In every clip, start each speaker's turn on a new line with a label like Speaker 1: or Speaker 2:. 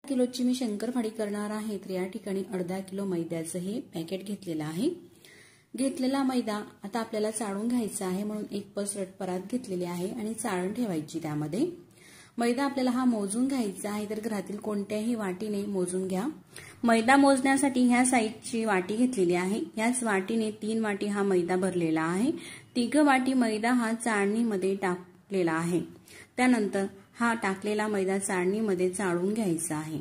Speaker 1: किलोची मी शंकरपाळी करणार आहे, तर या ठिकाणी अर्धा किलो मैद्याचं हे पॅकेट घेतलेलं आहे। घेतलेला मैदा आता आपल्याला चाळून घ्यायचा आहे, म्हणून एक पसरट परात घेतलेली आहे आणि चाळण ठेवायची। त्यामध्ये मैदा आपल्याला हा मोजून घ्यायचा आहे, तर घरातील कोणत्याही वाटीने मोजून घ्या। मैदा मोजण्यासाठी ह्या साईजची वाटी घेतलेली आहे, याच वाटीने 3 वाटी हा मैदा भरलेला आहे। 3 वाटी मैदा हा चाळणीमध्ये टाकलेला आहे। त्यानंतर हा टाकलेला मैदा चाळणीमध्ये चाळून घ्यायचा आहे।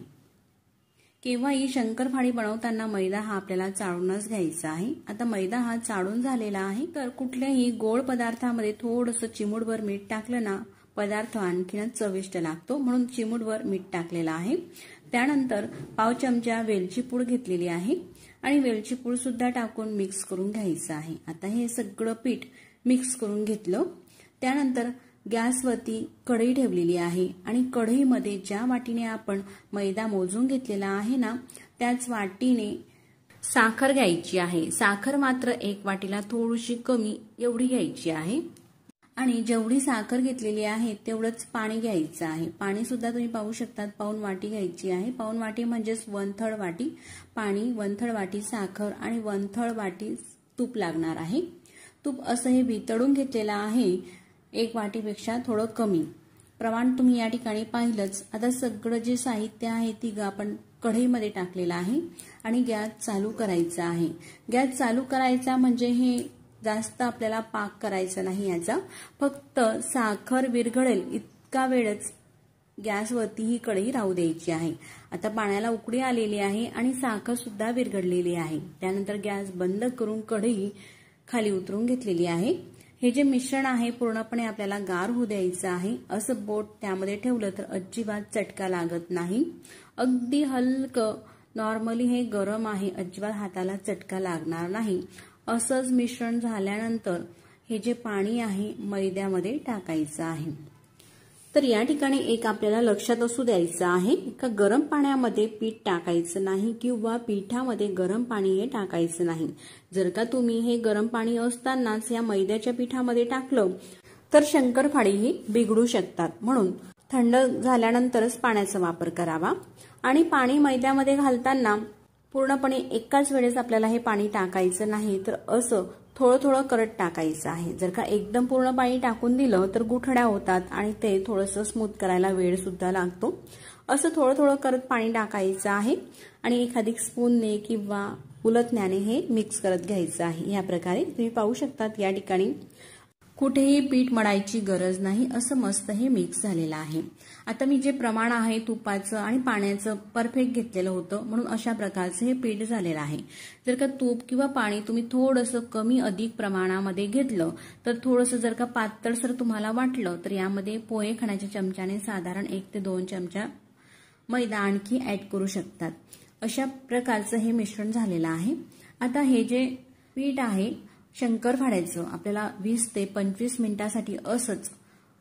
Speaker 1: केव्हाही शंकरपाळी बनवताना मैदा हा आपल्याला चाळूनच घ्यायचा आहे। आता मैदा हा चाळून झालेला आहे, तर कुठल्याही गोड पदार्थामध्ये थोडंसं चिमूटभर मीठ टाकलं ना पदार्थ आणखीनच चविष्ट लागतो, म्हणून चिमूटभर मीठ टाकलेलं आहे। त्यानंतर पाव चमचा वेलची पूड घेतलेली आहे आणि वेलची पूड सुद्धा टाकून मिक्स करून घ्यायचं आहे। आता हे सगळं पीठ मिक्स करून घेतलं। त्यानंतर गॅसवरती कढई ठेवलेली आहे आणि कढईमध्ये ज्या वाटीने आपण मैदा मोजून घेतलेला आहे ना, त्याच वाटीने साखर घ्यायची आहे। साखर मात्र 1 वाटीला थोडीशी कमी एवढी घ्यायची आहे आणि जेवढी साखर घेतलेली आहे तेवढंच पाणी घ्यायचं आहे। पाणी सुद्धा तुम्ही पाहू शकतात, पाऊण वाटी घ्यायची आहे। पाऊण वाटी म्हणजेच 1/3 वाटी पाणी, 1/3 वाटी साखर आणि 1/3 वाटी तूप लागणार आहे। तूप असं हे वितळून घेतलेलं आहे, 1 वाटीपेक्षा थोडं कमी प्रमाण तुम्ही या ठिकाणी पाहिलंच। आता सगळं जे साहित्य आहे ती आपण कढईमध्ये टाकलेलं आहे आणि गॅस चालू करायचा आहे। गॅस चालू करायचा म्हणजे हे जास्त आपल्याला पाक करायचा नाही, याचा फक्त साखर विरघळेल इतका वेळच गॅसवरती ही कढई राहू द्यायची आहे। आता पाण्याला उकळी आलेली आहे आणि साखर सुद्धा विरघळलेली आहे। त्यानंतर गॅस बंद करून कढई खाली उतरून घेतलेली आहे। हे जे मिश्रण आहे पूर्णपणे आपल्याला गार होऊ द्यायचं आहे। असं बोट त्यामध्ये ठेवलं तर अजिबात चटका लागत नाही। अगदी हलकं नॉर्मली हे गरम आहे, अजिबात हाताला चटका लागणार नाही। असंच मिश्रण झाल्यानंतर हे जे पाणी आहे मैद्यामध्ये टाकायचं आहे। तर या ठिकाणी एक आपल्याला लक्षात असू द्यायचं आहे का गरम पाण्यामध्ये पीठ टाकायचं नाही किंवा पिठामध्ये गरम पाणी हे टाकायचं नाही। जर का तुम्ही हे गरम पाणी असतानाच या मैद्याच्या पिठामध्ये टाकलं तर शंकरपाळी ही बिघडू शकतात, म्हणून थंड झाल्यानंतरच पाण्याचा वापर करावा। आणि पाणी मैद्यामध्ये घालताना पूर्णपणे एकाच वेळेस आपल्याला हे पाणी टाकायचं नाही, तर असं थोडं थोडं करत टाकायचं आहे। जर का एकदम पूर्ण पाणी टाकून दिलं तर गुठळ्या होतात आणि ते थोडंसं स्मूथ करायला वेळ सुद्धा लागतो। असं थोडं थोडं करत पाणी टाकायचं आहे आणि एखादी स्पूनने किंवा उलटण्याने हे मिक्स करत घ्यायचं आहे। या प्रकारे तुम्ही पाहू शकतात या ठिकाणी कुठेही पीठ मळायची गरज नाही, असं मस्त हे मिक्स झालेलं आहे। आता मी जे प्रमाण आहे तुपाचं आणि पाण्याचं परफेक्ट घेतलेलं होतं, म्हणून अशा प्रकारचं हे पीठ झालेलं आहे। जर का तूप किंवा पाणी तुम्ही थोडंसं कमी अधिक प्रमाणामध्ये घेतलं तर थोडंसं जर का पातळसर तुम्हाला वाटलं तर यामध्ये पोहे खाण्याच्या चमच्याने साधारण 1 ते 2 चमचा मैदा आणखी ऍड करू शकतात। अशा प्रकारचं हे मिश्रण झालेलं आहे। आता हे जे पीठ आहे शंकरपाळ्याचं आपल्याला 20 ते 25 मिनिटांसाठी असंच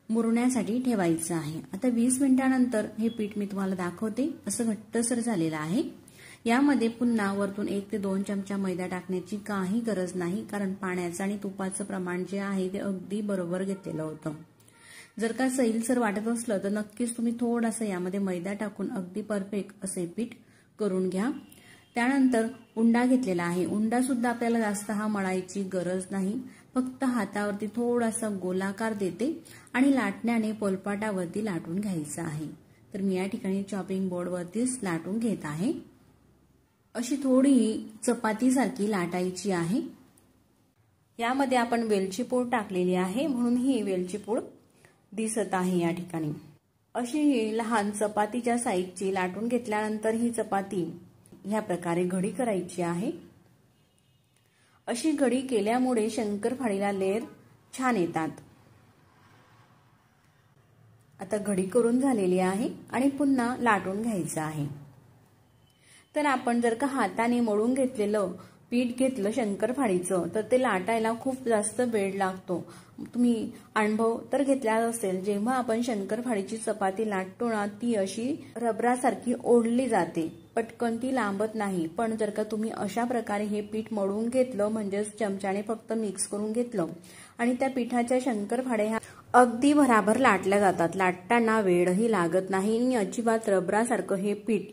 Speaker 1: मुरण्यासाठी ठेवायचं आहे। आता 20 मिनिटांनंतर हे पीठ मी तुम्हाला दाखवते, असं घट्टसर झालेलं आहे। यामध्ये पुन्हा वरतून 1 ते 2 चमचा मैदा टाकण्याची काही गरज नाही, कारण पाण्याचं आणि तुपाचं प्रमाण जे आहे ते अगदी बरोबर घेतलेलं होतं। जर का सैलसर वाटत असलं तर नक्कीच तुम्ही थोडंसं यामध्ये मैदा टाकून अगदी परफेक्ट असे पीठ करून घ्या। त्यानंतर उंडा घेतलेला आहे। उंडा सुद्धा आपल्याला जास्त हा मळायची गरज नाही, फक्त हातावरती थोडासा गोलाकार देते आणि लाटण्याने पोलपाटावरती लाटून घ्यायचा आहे। तर मी या ठिकाणी चॉपिंग बोर्डवरतीच लाटून घेत आहे। अशी थोडी चपातीसारखी लाटायची आहे। यामध्ये आपण वेलची पूड टाकलेली आहे, म्हणून ही वेलची पूड दिसत आहे या ठिकाणी। अशी ही लहान चपातीच्या साईजची लाटून घेतल्यानंतर ही चपाती ह्या प्रकारे घडी करायची आहे। अशी घडी केल्यामुळे शंकरपाळीला लेयर छान येतात। आता घडी करून झालेली आहे आणि पुन्हा लाटून घ्यायचं आहे। तर आपण जर का हाताने मळून घेतलेलं पीठ घेतलं शंकरपाळीचं तर ते लाटायला खूप जास्त वेळ लागतो। तुम्ही अनुभव तर घेतला असेल, जेव्हा आपण शंकरपाळीची चपाती लाटतो ना ती अशी रबरासारखी ओढली जाते, पटकन ती लांबत नाही। पण जर का तुम्ही अशा प्रकारे हे पीठ मळून घेतलं, म्हणजेच चमच्याने फक्त मिक्स करून घेतलं आणि त्या पिठाच्या शंकरपाळ्या ह्या अगदी भराभर लाटल्या जातात। लाटताना वेळही लागत नाही आणि अजिबात रबरासारखं हे पीठ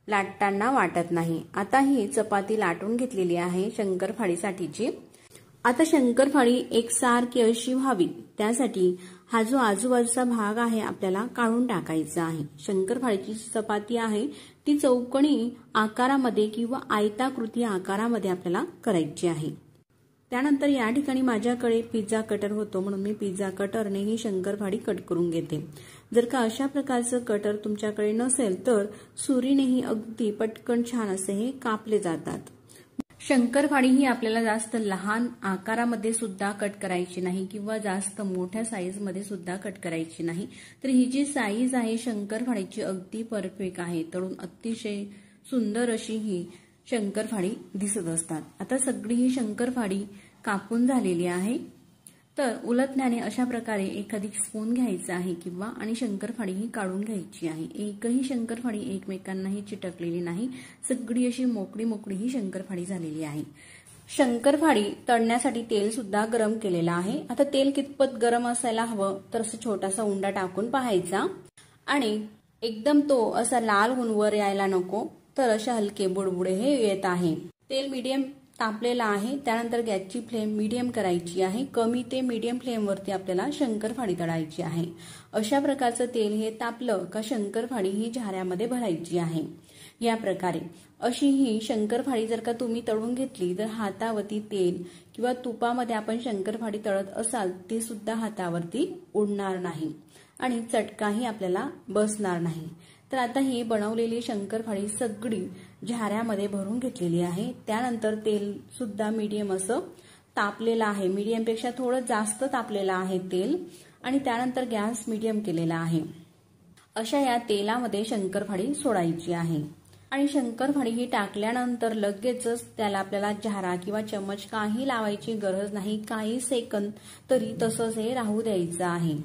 Speaker 1: लाटताना वाटत नाही। आता ही चपाती लाटून घेतलेली आहे शंकरपाळीसाठीची। आता शंकरपाळी एकसारखी अशी व्हावी त्यासाठी हा जो आजूबाजूचा भाग आहे आपल्याला काढून टाकायचा आहे। शंकरपाळीची चपाती आहे ती चौकोनी आकारामध्ये किंवा आयताकृती आकारामध्ये आपल्याला करायची आहे। त्यानंतर या ठिकाणी माझ्याकडे पिझ्झा कटर होतो, म्हणून मी पिझ्झा कटरने ही शंकरपाळी कट करून घेते। जर का अशा प्रकारचं कटर तुमच्याकडे नसेल तर सुरीनेही अगदी पटकन छान असे हे कापले जातात। शंकरपाळी ही आपल्याला जास्त लहान आकारामध्ये सुद्धा कट करायची नाही किंवा जास्त मोठ्या साईज मध्ये सुद्धा कट करायची नाही। तर ही जी साईज आहे शंकरपाळीची अगदी परफेक्ट आहे, तळून अतिशय सुंदर अशी ही शंकरपाळी दिसत असतात। आता सगळी ही शंकरपाळी कापून झालेली आहे, तर उलटण्याने अशा प्रकारे एखादी स्पून घ्यायचा आहे किंवा आणि शंकरपाळी ही काढून घ्यायची आहे। एकही शंकरपाळी एकमेकांनाही चिटकलेली नाही, सगळी अशी मोकळी मोकळी ही शंकरपाळी झालेली आहे। शंकरपाळी तळण्यासाठी तेल सुद्धा गरम केलेलं आहे। आता तेल कितपत गरम असायला हवं तर असं छोटासा उंडा टाकून पाहायचा आणि एकदम तो असा लाल होऊन वर यायला नको, तर अशा हलके बुडबुडे हे येत आहे। तेल मीडियम तापलेला आहे, त्यानंतर गॅसची फ्लेम मीडियम करायची आहे। कमी ते मीडियम फ्लेम वरती आपल्याला शंकरपाळी तळायची आहे। अशा प्रकारचं तेल हे तापलं का शंकरपाळी ही झाऱ्यामध्ये भरायची आहे। या प्रकारे अशी ही शंकरपाळी जर का तुम्ही तळून घेतली तर हातावरती तेल किंवा तुपामध्ये आपण शंकरपाळी तळत असाल ते सुद्धा हातावरती उडणार नाही आणि चटकाही आपल्याला बसणार नाही। तर आता ही बनवलेली शंकरपाळी सगळी झाऱ्यामध्ये भरून घेतलेली आहे। त्यानंतर तेल सुद्धा मीडियम असं तापलेलं आहे, मीडियम पेक्षा थोडं जास्त तापलेलं आहे तेल, आणि त्यानंतर गॅस मीडियम केलेला आहे। अशा या तेलामध्ये शंकरपाळी सोडायची आहे आणि शंकरपाळी ही टाकल्यानंतर लगेचच त्याला आपल्याला झारा किंवा चमच काही लावायची गरज नाही, काही सेकंद तरी तसंच हे राहू द्यायचं आहे।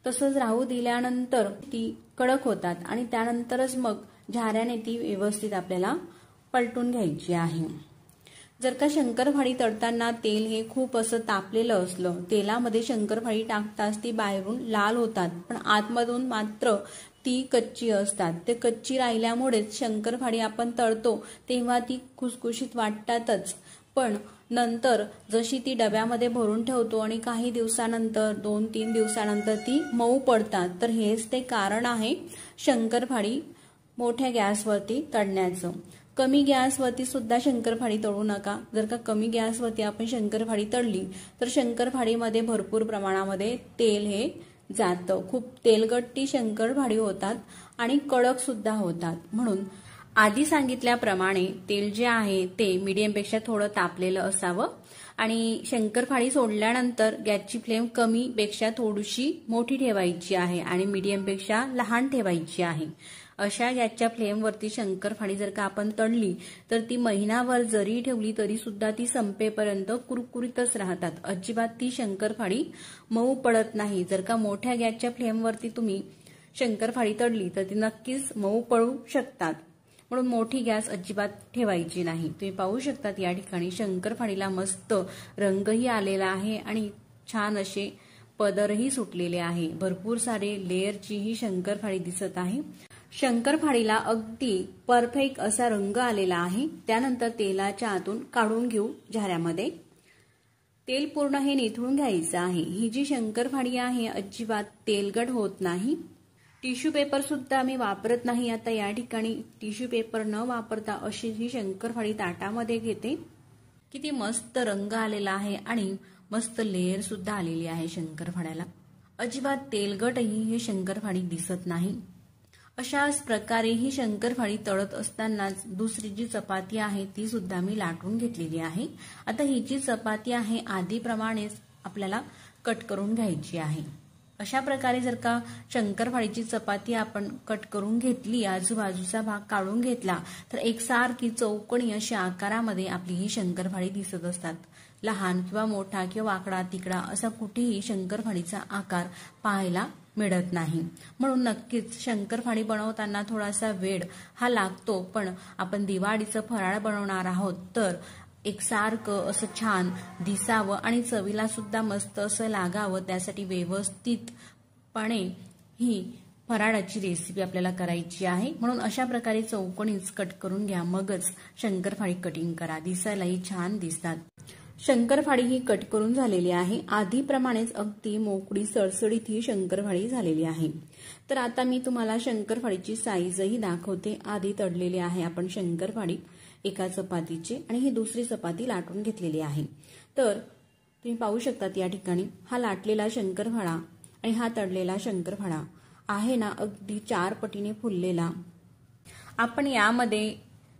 Speaker 1: तसंच राहू दिल्यानंतर ती कडक होतात आणि त्यानंतरच मग झाऱ्याने ती व्यवस्थित आपल्याला पलटून घ्यायची आहे। जर का शंकरपाळी तळताना तेल हे खूप असं तापलेलं असलं, तेलामध्ये शंकरपाळी टाकताच ती बाहेरून लाल होतात पण आतमधून मात्र ती कच्ची असतात। ते कच्ची राहिल्यामुळेच शंकरपाळी आपण तळतो तेव्हा ती खुसखुशीत वाटतातच, पण नंतर जशी ती डब्यामध्ये भरून ठेवतो आणि काही दिवसानंतर 2-3 दिवसानंतर ती मऊ पडतात। तर हेच ते कारण आहे शंकरपाळी मोठ्या गॅसवरती तळण्याचं। कमी गॅसवरती सुद्धा शंकरपाळी तळू नका। जर का कमी गॅसवरती आपण शंकरपाळी तळली तर शंकरपाळीमध्ये भरपूर प्रमाणामध्ये तेल हे जातं, खूप तेलगट्टी शंकरपाळी होतात आणि कडक सुद्धा होतात। म्हणून आधी सांगितल्याप्रमाणे तेल जे आहे ते मीडियम पेक्षा थोडं तापलेलं असावं आणि शंकरपाळी सोडल्यानंतर गॅसची फ्लेम कमी पेक्षा थोडीशी मोठी ठेवायची आहे आणि मीडियम पेक्षा लहान ठेवायची आहे। अशा गॅसच्या फ्लेमवरती शंकरपाळी जर का आपण तळली तर ती महिनाभर जरी ठेवली तरी सुद्धा ती संपेपर्यंत कुरकुरीतच राहतात, अजिबात ती शंकरपाळी मऊ पडत नाही। जर का मोठ्या गॅसच्या फ्लेमवरती तुम्ही शंकरपाळी तळली तर ती नक्कीच मऊ पडू शकतात, म्हणून मोठी गॅस अजिबात ठेवायची नाही। तुम्ही पाहू शकतात या ठिकाणी शंकरपाळीला मस्त रंगही आलेला आहे आणि छान असे पदरही सुटलेले आहे, भरपूर सारे लेअरची ही शंकरपाळी दिसत आहे। शंकरपाळीला अगदी परफेक्ट असा रंग आलेला आहे। त्यानंतर तेलाच्या आतून काढून घेऊ झाऱ्यामध्ये। तेल पूर्ण हे निथळून घ्यायचं आहे। ही जी शंकरपाळी आहे अजिबात तेलगट होत नाही। टिश्यू पेपर सुद्धा मी वापरत नाही। आता या ठिकाणी टिश्यू पेपर न वापरता अशी ही शंकरपाळी ताटामध्ये घेते। किती मस्त रंग आलेला आहे आणि मस्त लेअर सुद्धा आलेली आहे शंकरपाळ्याला, अजिबात तेलगटही हे शंकरपाळी दिसत नाही। अशाच प्रकारे ही शंकरपाळी तळत असतानाच दुसरी जी चपाती आहे ती सुद्धा मी लाटून घेतलेली आहे। आता ही जी चपाती आहे आधीप्रमाणेच आपल्याला कट करून घ्यायची आहे। अशा प्रकारे जर का शंकरपाळीची चपाती आपण कट करून घेतली, आजूबाजूचा भाग काढून घेतला, तर एकसारखी चौकोनी अशा आकारामध्ये आपली ही शंकरपाळी दिसत असतात. लहान किंवा मोठा किंवा वाकडा तिकडा असा कुठेही शंकरपाळीचा आकार पाहायला मिळत नाही. म्हणून नक्कीच शंकरपाळी बनवताना थोडासा वेळ हा लागतो, पण आपण दिवाळीचं फराळ बनवणार आहोत तर एकसारखं असं छान दिसावं आणि चवीला सुद्धा मस्त असं लागावं, त्यासाठी व्यवस्थितपणे ही फराळाची रेसिपी आपल्याला करायची आहे. म्हणून अशा प्रकारे चौकोनीच कट करून घ्या, मगच शंकरपाळी कटिंग करा, दिसायलाही छान दिसतात. शंकरपाळी ही कट करून झालेली आहे. आधीप्रमाणेच अगदी मोकळी सळसळीत ही शंकरपाळी झालेली आहे. तर आता मी तुम्हाला शंकरपाळीची साईजही दाखवते. आधी तळलेली आहे आपण शंकरपाळी एका चपातीची आणि ही दुसरी चपाती लाटून घेतलेली आहे. तर तुम्ही पाहू शकतात या ठिकाणी हा लाटलेला शंकरपाळा आणि हा तळलेला शंकरपाळा आहे ना, अगदी 4 पटीने फुललेला. आपण यामध्ये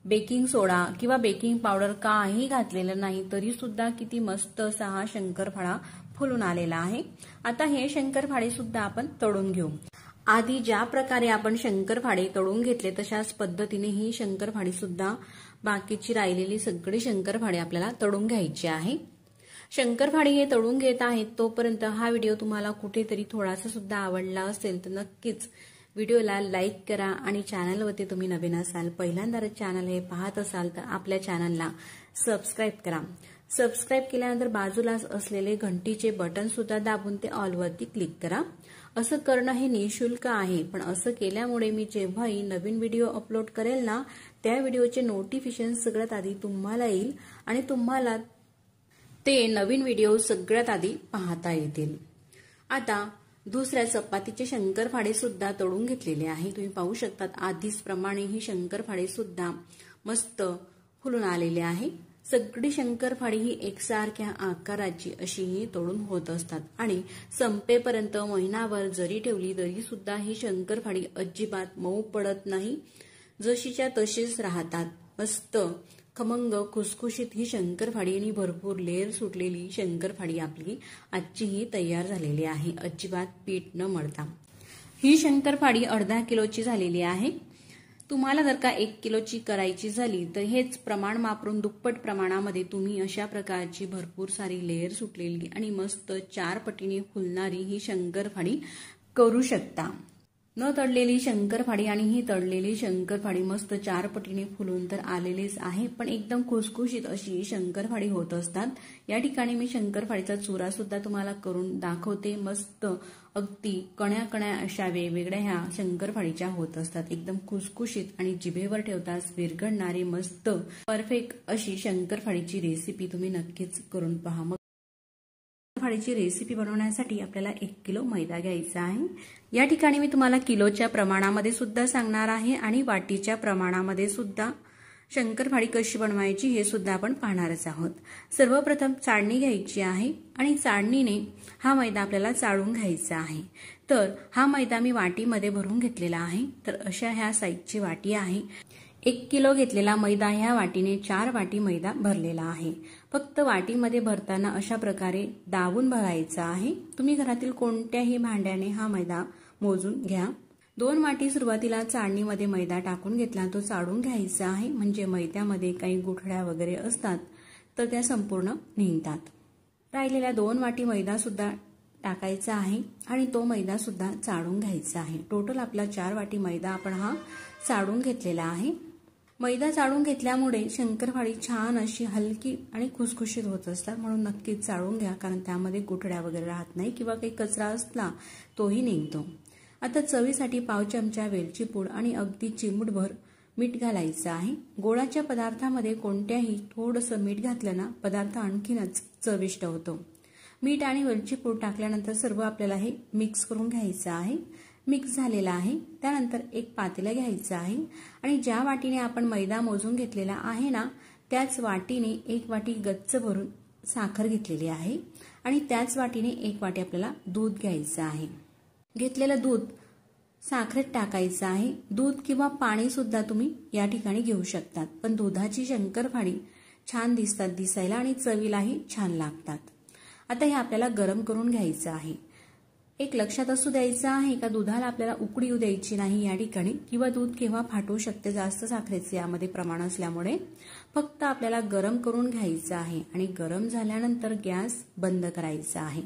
Speaker 1: बेकिंग सोडा किंवा बेकिंग पावडर काही घातलेलं नाही, तरी सुद्धा किती मस्त असा हा शंकरपाळा फुलून आलेला आहे. आता हे शंकरपाळे सुद्धा आपण तळून घेऊ. आधी ज्या प्रकारे आपण शंकरपाळे तळून घेतले तशाच पद्धतीने ही शंकरपाळी सुद्धा बाकीची राहिलेली सगळी शंकरपाळे आपल्याला तळून घ्यायची आहे. शंकरपाळी हे तळून घेत आहेत तोपर्यंत हा व्हिडिओ तुम्हाला कुठेतरी थोडासा सुद्धा आवडला असेल तर नक्कीच व्हिडिओला लाईक करा आणि चॅनलवरती तुम्ही नवीन असाल, पहिल्यांदा चॅनल हे पाहत असाल तर आपल्या चॅनलला सबस्क्राईब करा. सबस्क्राईब केल्यानंतर बाजूलाच असलेले घंटीचे बटन सुद्धा दाबून ते ऑलवरती क्लिक करा. असं करणं हे निःशुल्क आहे, पण असं केल्यामुळे मी जेव्हाही नवीन व्हिडिओ अपलोड करेल ना, त्या व्हिडिओचे नोटिफिकेशन सगळ्यात आधी तुम्हाला येईल आणि तुम्हाला ते नवीन व्हिडिओ सगळ्यात आधी पाहता येतील. आता दुसऱ्या चपातीचे शंकरपाळे सुद्धा तळून घेतलेले आहे. तुम्ही पाहू शकतात आधीच प्रमाणे ही शंकरपाळे सुद्धा मस्त फुलून आलेले आहे. सगळी शंकरपाळी ही एकसारख्या आकाराची अशी ही तळून होत असतात आणि संपेपर्यंत महिनाभर जरी ठेवली तरी सुद्धा ही शंकरपाळी अजिबात मऊ पडत नाही, जशीच्या तशीच राहतात. मस्त खमंग खुसखुशीत ही शंकरपाळी आणि भरपूर लेअर सुटलेली शंकरपाळी आपली आजची ही तयार झालेली आहे, अजिबात पीठ न मळता. ही शंकरपाळी अर्धा किलोची झालेली आहे. तुम्हाला जर का 1 किलोची करायची झाली तर हेच प्रमाण वापरून दुप्पट प्रमाणामध्ये तुम्ही अशा प्रकारची भरपूर सारी लेअर सुटलेली आणि मस्त 4 पटीने फुलणारी ही शंकरपाळी करू शकता. न तळलेली शंकरपाळी आणि ही तळलेली शंकरपाळी मस्त 4 पटीने फुलून तर आलेलीच आहे, पण एकदम खुसखुशीत अशी शंकरपाळी होत असतात. या ठिकाणी मी शंकरपाळीचा चुरा सुद्धा तुम्हाला करून दाखवते. मस्त अगदी कण्या कण्या अशा वेगवेगळ्या ह्या शंकरपाळीच्या होत असतात, एकदम खुसखुशीत आणि जिभेवर ठेवताच विरघळणारी मस्त परफेक्ट अशी शंकरपाळीची रेसिपी तुम्ही नक्कीच करून पहा. शंकरपाळीची रेसिपी बनवण्यासाठी आपल्याला 1 किलो मैदा घ्यायचा आहे. या ठिकाणी मी तुम्हाला किलोच्या प्रमाणामध्ये सुद्धा सांगणार आहे आणि वाटीच्या प्रमाणामध्ये सुद्धा शंकरपाळी कशी बनवायची हे सुद्धा आपण पाहणारच आहोत. सर्वप्रथम चाळणी घ्यायची आहे आणि चाळणीने हा मैदा आपल्याला चाळून घ्यायचा आहे. तर हा मैदा मी वाटीमध्ये भरून घेतलेला आहे. तर अशा ह्या साईजची वाटी आहे. 1 किलो घेतलेला मैदा ह्या वाटीने 4 वाटी मैदा भरलेला आहे. फक्त वाटीमध्ये भरताना अशा प्रकारे दाबून भरायचा आहे. तुम्ही घरातील कोणत्याही भांड्याने हा मैदा मोजून घ्या. 2 वाटी सुरुवातीला चाळणीमध्ये मैदा टाकून घेतला, तो चाळून घ्यायचा आहे, म्हणजे मैद्यामध्ये काही गुठळ्या वगैरे असतात तर त्या संपूर्ण निघतात. राहिलेल्या 2 वाटी मैदा सुद्धा टाकायचा आहे आणि तो मैदा सुद्धा चाळून घ्यायचा आहे. टोटल आपला 4 वाटी मैदा आपण हा चाळून घेतलेला आहे. मैदा चाळून घेतल्यामुळे शंकरपाळी छान अशी हलकी आणि खुसखुशीत होत असतात, म्हणून नक्कीच चाळून घ्या, कारण त्यामध्ये गुठळ्या वगैरे राहत नाही किंवा काही कचरा असला तोही निघतो. आता चवीसाठी पाव चमचा वेलची पूड आणि अगदी चिमूटभर मीठ घालायचं आहे. गोळाच्या पदार्थामध्ये कोणत्याही थोडंसं मीठ घातलं ना, पदार्थ आणखीनच चविष्ट होतो. मीठ आणि वेलची पूड टाकल्यानंतर सर्व आपल्याला हे मिक्स करून घ्यायचं आहे. मिक्स झालेला आहे. त्यानंतर एक पातेलं घ्यायचं आहे आणि ज्या वाटीने आपण मैदा मोजून घेतलेला आहे ना, त्याच वाटीने 1 वाटी गच्च भरून साखर घेतलेली आहे आणि त्याच वाटीने 1 वाटी आपल्याला दूध घ्यायचं आहे. घेतलेलं दूध साखरेत टाकायचं आहे. दूध किंवा पाणी सुद्धा तुम्ही या ठिकाणी घेऊ शकतात, पण दुधाची शंकरपाळी छान दिसतात दिसायला आणि चवीलाही छान लागतात. आता हे आपल्याला गरम करून घ्यायचं आहे. एक लक्षात असू द्यायचं आहे का दुधाला आपल्याला उकळी येऊ द्यायची नाही या ठिकाणी, किंवा दूध केव्हा फाटू शकते जास्त साखरेचे यामध्ये प्रमाण असल्यामुळे. फक्त आपल्याला गरम करून घ्यायचं आहे आणि गरम झाल्यानंतर गॅस बंद करायचा आहे,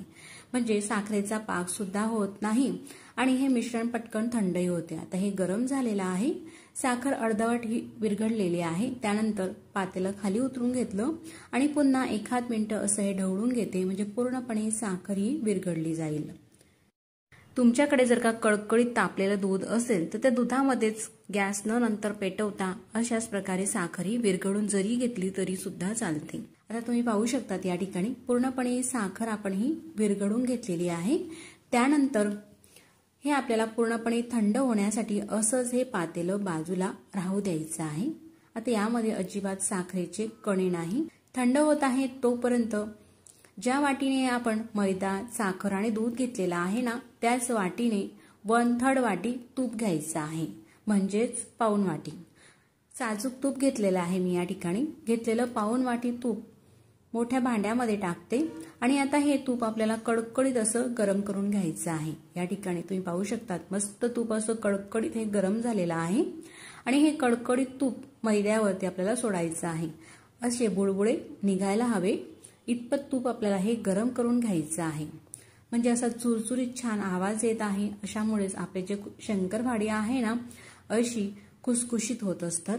Speaker 1: म्हणजे साखरेचा पाक सुद्धा होत नाही आणि हे मिश्रण पटकन थंडही होते. आता हे गरम झालेलं आहे, साखर अर्धवट ही विरघळलेली आहे. त्यानंतर पातेलं खाली उतरून घेतलं आणि पुन्हा 1 मिनिटं असं हे ढवळून घेते, म्हणजे पूर्णपणे साखर ही विरघळली जाईल. तुमच्याकडे जर का कळकळीत तापलेलं दूध असेल तर त्या दुधामध्येच गॅस न नंतर पेटवता अशाच प्रकारे साखर ही विरघळून जरी घेतली तरी सुद्धा चालते. आता तुम्ही पाहू शकतात या ठिकाणी पूर्णपणे साखर आपण ही विरघळून घेतलेली आहे. त्यानंतर हे आपल्याला पूर्णपणे थंड होण्यासाठी असंच हे पातेलं बाजूला राहू द्यायचं आहे. आता यामध्ये अजिबात साखरेचे कणे नाही. थंड होत आहे तोपर्यंत ज्या वाटीने आपण मैदा, साखर आणि दूध घेतलेला आहे ना, त्याच वाटीने 1/3 वाटी तूप घ्यायचं आहे, म्हणजेच पाऊण वाटी. साजूक तूप घेतलेलं आहे मी या ठिकाणी. घेतलेलं पाऊण वाटी तूप मोठ्या भांड्यामध्ये टाकते आणि आता हे तूप आपल्याला कडकडीत असं गरम करून घ्यायचं आहे. या ठिकाणी तुम्ही पाहू शकतात मस्त तूप असं कडकडीत हे गरम झालेलं आहे आणि हे कडकडीत तूप मैद्यावरती आपल्याला सोडायचं आहे. असे बुडबुडे निघायला हवे इतपत तूप आपल्याला हे गरम करून घ्यायचं आहे, म्हणजे असा चुरचुरीत छान आवाज येत आहे. अशामुळेच आपले जे शंकरपाळी आहे ना अशी खुसखुशीत होत असतात.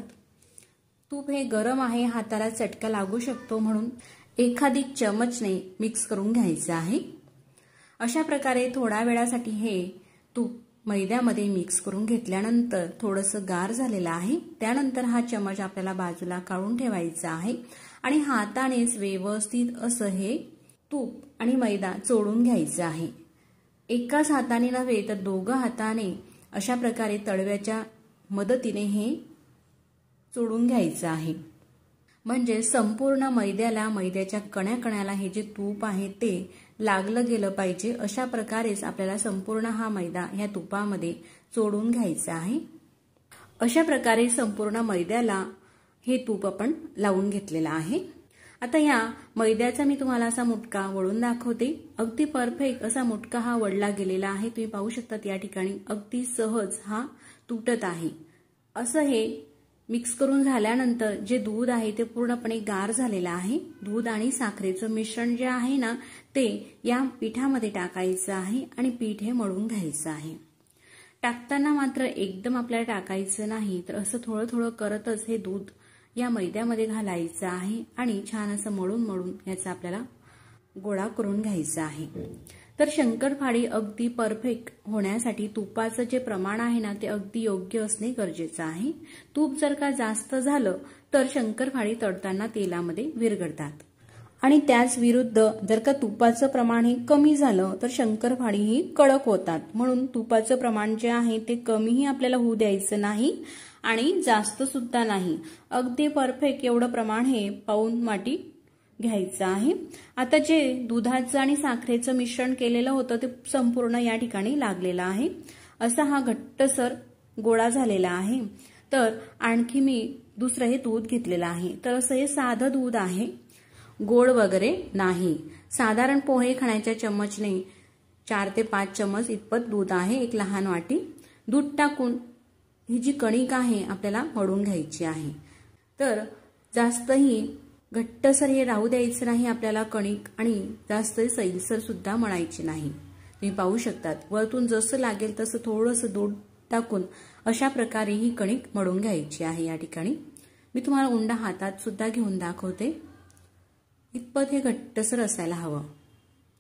Speaker 1: तूप हे गरम आहे, हाताला चटका लागू शकतो, म्हणून एखादी चमचने मिक्स करून घ्यायचं आहे. अशा प्रकारे थोड्या वेळासाठी हे तूप मैद्यामध्ये मिक्स करून घेतल्यानंतर थोडंसं गार झालेलं आहे. त्यानंतर हा चमच आपल्याला बाजूला काढून ठेवायचा आहे आणि हातानेच व्यवस्थित असं हे तूप आणि मैदा चोळून घ्यायचं आहे. एकाच हाताने नव्हे तर दोघं हाताने अशा प्रकारे तळव्याच्या मदतीने हे चोळून घ्यायचं आहे, म्हणजे संपूर्ण मैद्याला, मैद्याच्या कण्याकण्याला हे जे तूप आहे ते लागलं गेलं पाहिजे. अशा प्रकारेच आपल्याला संपूर्ण हा मैदा ह्या तुपामध्ये चोळून घ्यायचा आहे. अशा प्रकारे संपूर्ण मैद्याला हे तूप आपण लावून घेतलेलं आहे. आता या मैद्याचा मी तुम्हाला असा मुटका वळून दाखवते. अगदी परफेक्ट असा मुटका हा वळला गेलेला आहे. तुम्ही पाहू शकतात या ठिकाणी अगदी सहज हा तुटत आहे. असं हे मिक्स करून झाल्यानंतर जे दूध आहे ते पूर्णपणे गार झालेलं आहे. दूध आणि साखरेचं मिश्रण जे आहे ना ते या पिठामध्ये टाकायचं आहे आणि पीठ हे मळून घ्यायचं आहे. टाकताना मात्र एकदम आपल्याला टाकायचं नाही, तर असं थोडं थोडं करतच हे दूध या मैद्यामध्ये घालायचं आहे आणि छान असं मळून मळून याचा आपल्याला गोळा करून घ्यायचा आहे. तर शंकरपाळी अगदी परफेक्ट होण्यासाठी तुपाचं जे प्रमाण आहे ना ते अगदी योग्य असणे गरजेचं आहे. तूप जर का जास्त झालं तर शंकरपाळी तळताना तेलामध्ये विरघळतात आणि त्याच विरुद्ध जर का तुपाचं प्रमाण हे कमी झालं तर शंकरपाळी ही कडक होतात. म्हणून तुपाचं प्रमाण जे आहे ते कमीही आपल्याला होऊ द्यायचं नाही आणि जास्त सुद्धा नाही. अगदी परफेक्ट एवढं प्रमाण हे पाऊण वाटी घ्यायचं आहे. आता जे दुधाचं आणि साखरेचं मिश्रण केलेलं होतं ते संपूर्ण या ठिकाणी लागलेलं आहे. असा हा घट्टसर गोळा झालेला आहे. तर आणखी मी दुसरं हे दूध घेतलेलं आहे. तर असं हे साधं दूध आहे, गोड वगैरे नाही. साधारण पोहे खाण्याच्या चमचने 4 ते 5 चमच इतपत दूध आहे. एक लहान वाटी दूध टाकून ही जी कणिक आहे आपल्याला मळून घ्यायची आहे. तर जास्तही घट्टसर हे राहू द्यायचं नाही आपल्याला कणिक आणि जास्त सैलसर सुद्धा मळायची नाही. तुम्ही पाहू शकतात वरतून जसं लागेल तसं थोडंसं दूध टाकून अशा प्रकारे ही कणिक मळून घ्यायची आहे. या ठिकाणी मी तुम्हाला उंडा हातात सुद्धा घेऊन दाखवते. इतपत हे घट्टसर असायला हवं.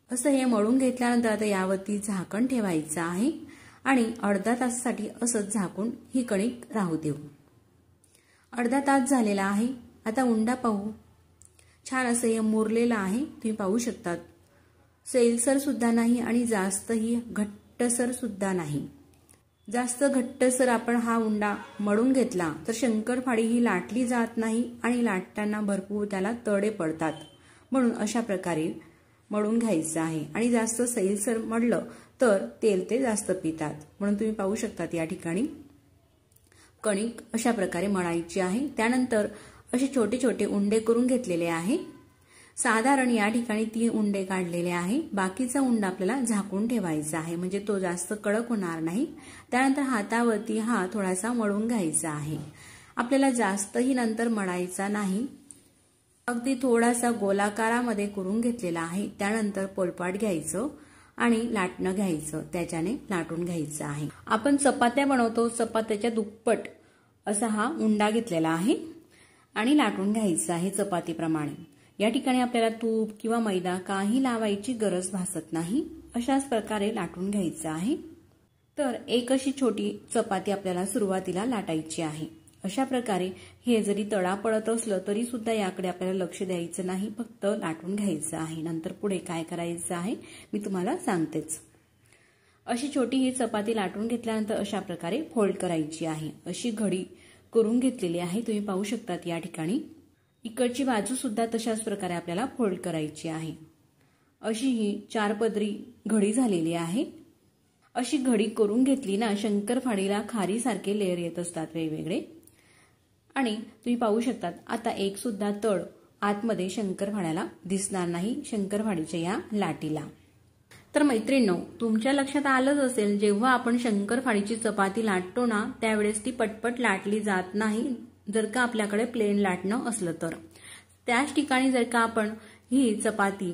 Speaker 1: असं हे मळून घेतल्यानंतर आता यावरती झाकण ठेवायचं आहे आणि अर्धा तासासाठी असंच झाकून ही कणिक राहू देऊ. अर्धा तास झालेला आहे. आता उंडा पाहू. छान असं हे मुरलेलं आहे. तुम्ही पाहू शकतात सैलसर सुद्धा नाही आणि जास्तही घट्टसर सुद्धा नाही. जास्त घट्टसर आपण हा उंडा मळून घेतला तर शंकरपाळी ही लाटली जात नाही आणि लाटताना भरपूर त्याला तडे पडतात. म्हणून अशा प्रकारे मळून घ्यायचं आहे आणि जास्त सैलसर मळलं तर तेल ते जास्त पितात. म्हणून तुम्ही पाहू शकतात या ठिकाणी कणिक अशा प्रकारे मळायची आहे. त्यानंतर असे छोटे छोटे उंडे करून घेतलेले आहे. साधारण या ठिकाणी 3 उंडे काढलेले आहे. बाकीचा उंडा आपल्याला झाकून ठेवायचा आहे, म्हणजे तो जास्त कडक होणार नाही. त्यानंतर हातावरती हा थोडासा मळून घ्यायचा आहे. आपल्याला जास्तही नंतर मळायचा नाही, अगदी थोडासा गोलाकारामध्ये करून घेतलेला आहे. त्यानंतर पोलपाट घ्यायचं आणि लाटणं घ्यायचं, त्याच्याने लाटून घ्यायचं आहे. आपण चपात्या बनवतो, चपात्याच्या दुप्पट असा हा उंडा घेतलेला आहे आणि लाटून घ्यायचा आहे चपातीप्रमाणे. या ठिकाणी आपल्याला तूप किंवा मैदा काही लावायची गरज भासत नाही. अशाच प्रकारे लाटून घ्यायचं आहे. तर एक अशी छोटी चपाती आपल्याला सुरुवातीला लाटायची आहे. अशा प्रकारे हे जरी तळा पडत असलं तरी सुद्धा याकडे आपल्याला लक्ष द्यायचं नाही, फक्त लाटून घ्यायचं आहे. नंतर पुढे काय करायचं आहे मी तुम्हाला सांगतेच. अशी छोटी ही चपाती लाटून घेतल्यानंतर अशा प्रकारे फोल्ड करायची आहे. अशी घडी करून घेतलेली आहे, तुम्ही पाहू शकतात या ठिकाणी. इकडची बाजू सुद्धा तशाच प्रकारे आपल्याला फोल्ड करायची आहे. अशी ही 4 पदरी घडी झालेली आहे. अशी घडी करून घेतली ना, शंकरपाळीला खारीसारखे लेयर येत असतात वेगवेगळे. आणि तुम्ही पाहू शकतात आता एक सुद्धा तळ आतमध्ये शंकरपाळ्याला दिसणार नाही, शंकरपाळीच्या या लाटीला. तर मैत्रिणींनो, तुमच्या लक्षात आलंच असेल, जेव्हा आपण शंकरपाळीची चपाती लाटतो ना, त्यावेळेस ती पटपट लाटली जात नाही, जर का आपल्याकडे प्लेन लाटणं असलं तर. त्याच ठिकाणी जर का आपण ही चपाती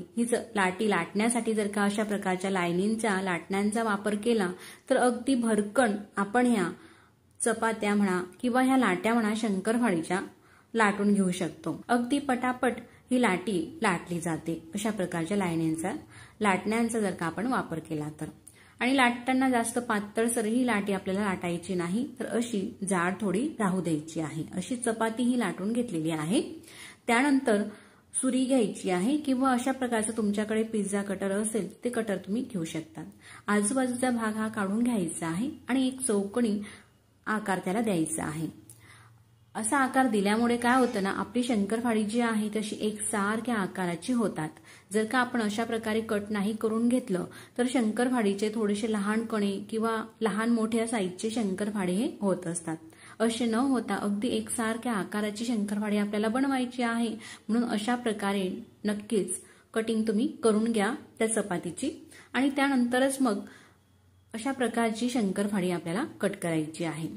Speaker 1: लाटी लाटण्यासाठी जर का अशा प्रकारच्या लाईनींचा लाटण्यांचा वापर केला तर अगदी भरकन आपण ह्या चपात्या म्हणा किंवा ह्या लाट्या म्हणा शंकरपाळीच्या लाटून घेऊ शकतो. अगदी पटापट ही लाटी लाटली जाते अशा प्रकारच्या लाईनींचा लाटण्यांचा जर का आपण वापर केला तर. आणि लाटताना जास्त पातळसर ही लाटी आपल्याला लाटायची नाही, तर अशी जाड थोडी राहू द्यायची आहे. अशी चपाती ही लाटून घेतलेली आहे. त्यानंतर सुरी घ्यायची आहे किंवा अशा प्रकारचं तुमच्याकडे पिझ्झा कटर असेल ते कटर तुम्ही घेऊ शकता. आजूबाजूचा भाग हा काढून घ्यायचा आहे आणि एक चौकोनी आकार त्याला द्यायचा आहे. असा आकार दिल्यामुळे काय होतं ना, आपली शंकरपाळी जी आहे तशी एकसारख्या आकाराची होतात. जर का आपण अशा प्रकारे कट नाही करून घेतलं तर शंकरपाळीचे थोडेसे लहान कणे किंवा लहान मोठ्या साईजचे शंकरपाळे हे होत असतात. असे न होता अगदी एकसारख्या आकाराची शंकरपाळी आपल्याला बनवायची आहे. म्हणून अशा प्रकारे नक्कीच कटिंग तुम्ही करून घ्या त्या चपातीची आणि त्यानंतरच मग अशा प्रकारची शंकरपाळी आपल्याला कट करायची आहे.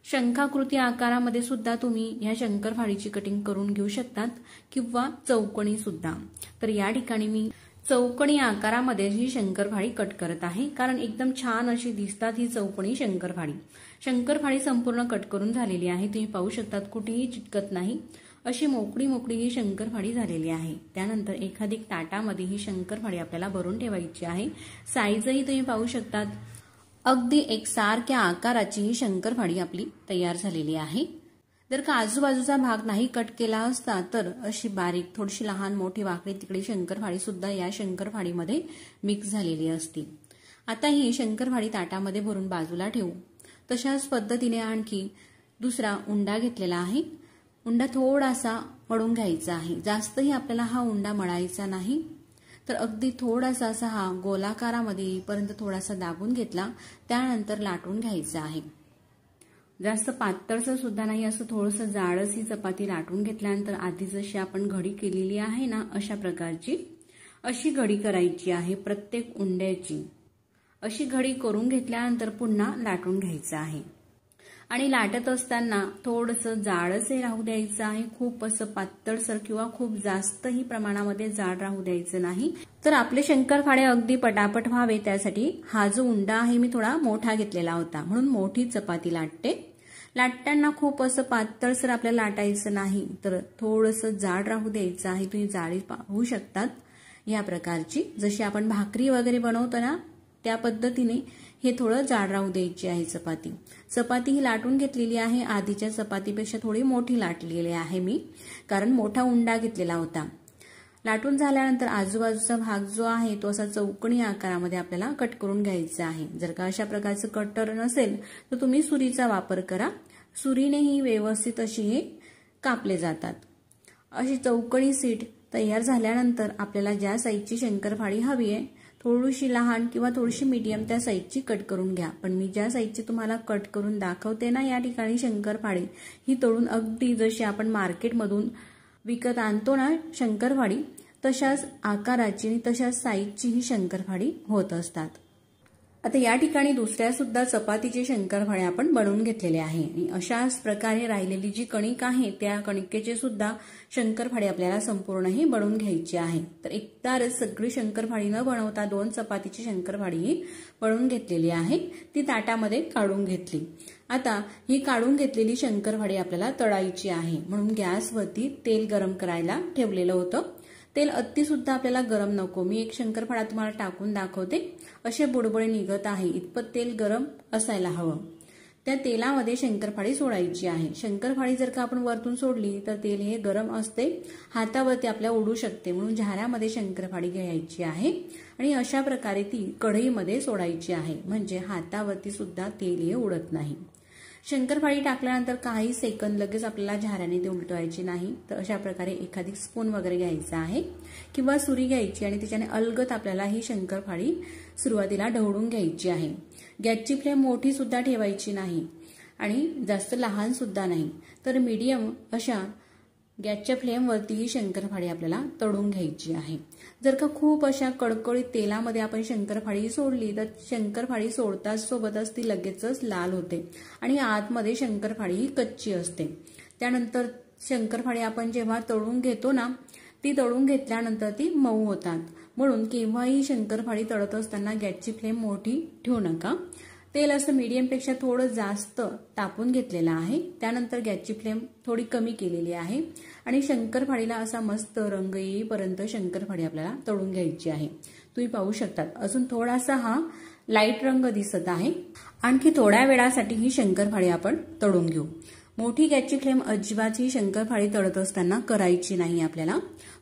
Speaker 1: शंखाकृती आकारामध्ये सुद्धा तुम्ही ह्या शंकरपाळीची कटिंग करून घेऊ शकतात किंवा चौकोनी सुद्धा. तर या ठिकाणी मी चौकोनी आकारामध्ये ही शंकरपाळी कट करत आहे, कारण एकदम छान अशी दिसतात ही चौकोनी शंकरपाळी. शंकरपाळी संपूर्ण कट करून झालेली आहे, तुम्ही पाहू शकतात, कुठेही चिटकत नाही. अशी मोकळी मोकळी ही शंकरपाळी झालेली आहे. त्यानंतर एखादी ताटामध्ये ही शंकरपाळी आपल्याला भरून ठेवायची आहे. साईजही तुम्ही पाहू शकतात, अगदी एकसारख्या आकाराची ही शंकरपाळी आपली तयार झालेली आहे. जर का आजूबाजूचा भाग नाही कट केला असता तर अशी बारीक थोडीशी लहान मोठी वाकडी तिकडे शंकरपाळी सुद्धा या शंकरपाळीमध्ये मिक्स झालेली असती. आता ही शंकरपाळी ताटामध्ये भरून बाजूला ठेवू. तशाच पद्धतीने आणखी दुसरा उंडा घेतलेला आहे. उंडा थोडासा मळून घ्यायचा आहे. जास्तही आपल्याला हा उंडा मळायचा नाही, तर अगदी थोडासा असा हा गोलाकारामध्ये येईपर्यंत थोडासा दाबून घेतला. त्यानंतर लाटून घ्यायचा आहे. जास्त पातळसर सुद्धा नाही, असं थोडंसं जाडच ही चपाती लाटून घेतल्यानंतर आधी जशी आपण घडी केलेली आहे ना, अशा प्रकारची अशी घडी करायची आहे प्रत्येक उंड्याची. अशी घडी करून घेतल्यानंतर पुन्हा लाटून घ्यायचं आहे. आणि लाटत असताना थोडंसं जाडसे राहू द्यायचं आहे, खूप असं पातळसर किंवा खूप जास्तही प्रमाणामध्ये जाड राहू द्यायचं नाही. तर आपले शंकरपाळे अगदी पटापट व्हावे त्यासाठी हा जो उंडा आहे मी थोडा मोठा घेतलेला होता, म्हणून मोठी चपाती लाटते. लाटताना खूप असं पातळसर आपल्याला लाटायचं नाही, तर थोडंसं जाड राहू द्यायचं आहे. तुम्ही जाडी पाहू शकतात या प्रकारची, जशी आपण भाकरी वगैरे बनवतो ना त्या पद्धतीने हे थोडं जाड राहू द्यायची आहे चपाती. चपाती ही लाटून घेतलेली आहे. आधीच्या चपातीपेक्षा थोडी मोठी लाटलेली आहे मी, कारण मोठा उंडा घेतलेला होता. लाटून झाल्यानंतर आजूबाजूचा भाग जो आहे तो असा चौकोनी आकारामध्ये आपल्याला कट करून घ्यायचा आहे. जर का अशा प्रकारचं कटर नसेल तर तुम्ही सुरीचा वापर करा. सुरीनेही व्यवस्थित अशी हे कापले जातात. अशी चौकोनी सीट तयार झाल्यानंतर आपल्याला ज्या साईजची शंकरपाळी हवी आहे, थोडीशी लहान किंवा थोडीशी मीडियम त्या साईजची कट करून घ्या. पण मी ज्या साईजची तुम्हाला कट करून दाखवते ना या ठिकाणी शंकरपाळी, ही तोडून अगदी जशी आपण मार्केटमधून विकत आणतो ना शंकरपाळी, तशाच आकाराची आणि तशाच साईजची ही शंकरपाळी होत असतात। आता या ठिकाणी दुसऱ्या सुद्धा चपातीचे शंकरपाळे आपण बनवून घेतलेले आहे आणि अशाच प्रकारे राहिलेली जी कणिक आहे त्या कणिकेचे सुद्धा शंकरपाळे आपल्याला संपूर्ण ही बनवून घ्यायची आहे। तर एकदाच सगळी शंकरपाळी न बनवता 2 चपातीची शंकरपाळी बनवून घेतलेली आहे, ती ताटामध्ये काढून घेतली। आता ही काढून घेतलेली शंकरपाळी आपल्याला तळायची आहे, म्हणून गॅसवरती तेल गरम करायला ठेवलेलं होतं। तेल अति सुद्धा आपल्याला गरम नको, मी एक शंकरपाळा तुम्हाला टाकून दाखवते, असे बुडबुडे निघत आहे इतपत तेल गरम असायला हवं। त्या तेलामध्ये शंकरपाळी सोडायची आहे। शंकरपाळी जर का आपण वरतून सोडली तर तेल हे गरम असते, हातावरती आपल्या उडू शकते, म्हणून झाऱ्यामध्ये शंकरपाळी घ्यायची आहे आणि अशा प्रकारे ती कढईमध्ये सोडायची आहे, म्हणजे हातावरती सुद्धा तेल हे उडत नाही। शंकरपाळी टाकल्यानंतर काही सेकंद लगेच आपल्याला झाऱ्याने ते उलटवायची नाही, तर अशा प्रकारे एखादी स्पून वगैरे घ्यायचा आहे किंवा सुरी घ्यायची आणि त्याच्याने अलगद आपल्याला ही शंकरपाळी सुरुवातीला ढवळून घ्यायची आहे। गॅसची फ्लेम मोठी सुद्धा ठेवायची नाही आणि जास्त लहान सुद्धा नाही, तर मीडियम अशा गॅसच्या फ्लेमवरती ही शंकरपाळी आपल्याला तळून घ्यायची आहे। जर का खूप अशा कडकडीत तेलामध्ये आपण शंकरपाळी सोडली तर शंकरपाळी सोबतच ती लगेचच लाल होते आणि आतमध्ये शंकरपाळी ही कच्ची असते। त्यानंतर शंकरपाळी आपण जेव्हा तळून घेतो ना, ती तळून घेतल्यानंतर ती मऊ होतात, म्हणून केव्हाही शंकरपाळी तळत असताना गॅसची फ्लेम मोठी ठेवू नका। तेल असं मीडियम पेक्षा थोडं जास्त तापून घेतलेलं आहे, त्यानंतर गॅसची फ्लेम थोडी कमी केलेली आहे आणि शंकरपाळीला असा मस्त रंग येईपर्यंत शंकरपाळी आपल्याला तळून घ्यायची आहे। तुम्ही पाहू शकता अजून थोडासा हा लाईट रंग दिसत आहे, आणखी थोड्या वेळासाठी ही शंकरपाळी आपण तळून घेऊ। मोठी गॅसची फ्लेम अजिबात ही शंकरपाळी तळत असताना करायची नाही, आपल्याला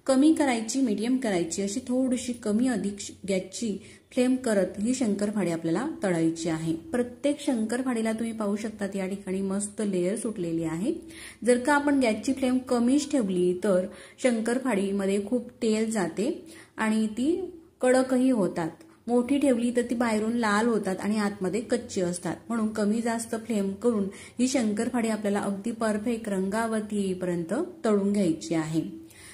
Speaker 1: कमी करायची, मीडियम करायची, अशी थोडीशी कमी अधिक गॅसची फ्लेम करत ही शंकरपाळी आपल्याला तळायची आहे। प्रत्येक शंकरपाळीला तुम्ही पाहू शकता या ठिकाणी मस्त लेयर सुटलेली आहे। जर का आपण गॅसची फ्लेम कमीच ठेवली तर शंकरपाळीमध्ये खूप तेल जाते आणि ती कडकही होतात, मोठी ठेवली तर ती बाहेरून लाल होतात आणि आतमध्ये कच्ची असतात, म्हणून कमी जास्त फ्लेम करून ही शंकरपाळी आपल्याला अगदी परफेक्ट रंगावरती येईपर्यंत तळून घ्यायची आहे।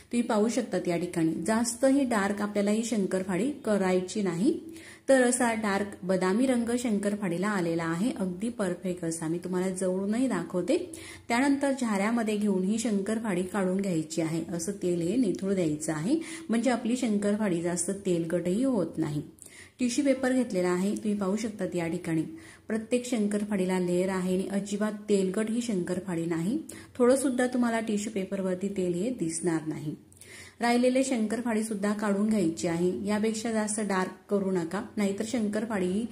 Speaker 1: तुम्ही पाहू शकता या ठिकाणी जास्त ही डार्क आपल्याला ही शंकरपाळी करायची नाही, तर असा डार्क बदामी रंग शंकरपाळीला आलेला आहे, अगदी परफेक्ट असा। मी तुम्हाला जवळूनही दाखवते। त्यानंतर झाऱ्यामध्ये घेऊन ही शंकरपाळी काढून घ्यायची आहे, असं तेल हे निथळू द्यायचं आहे, म्हणजे आपली शंकरपाळी जास्त तेलकटही होत नाही। टिश्यू पेपर घेतलेला आहे, तुम्ही पाहू शकता या ठिकाणी प्रत्येक शंकरपाळीला लेअर आहे आणि अजिबात तेलकट ही शंकरपाळी नाही, थोडं सुद्धा तुम्हाला टिश्यू पेपरवरती तेल हे दिसणार नाही। राहिलेले शंकरपाळी सुद्धा काढून घ्यायची आहे, यापेक्षा जास्त डार्क करू नका, नाहीतर शंकरपाळी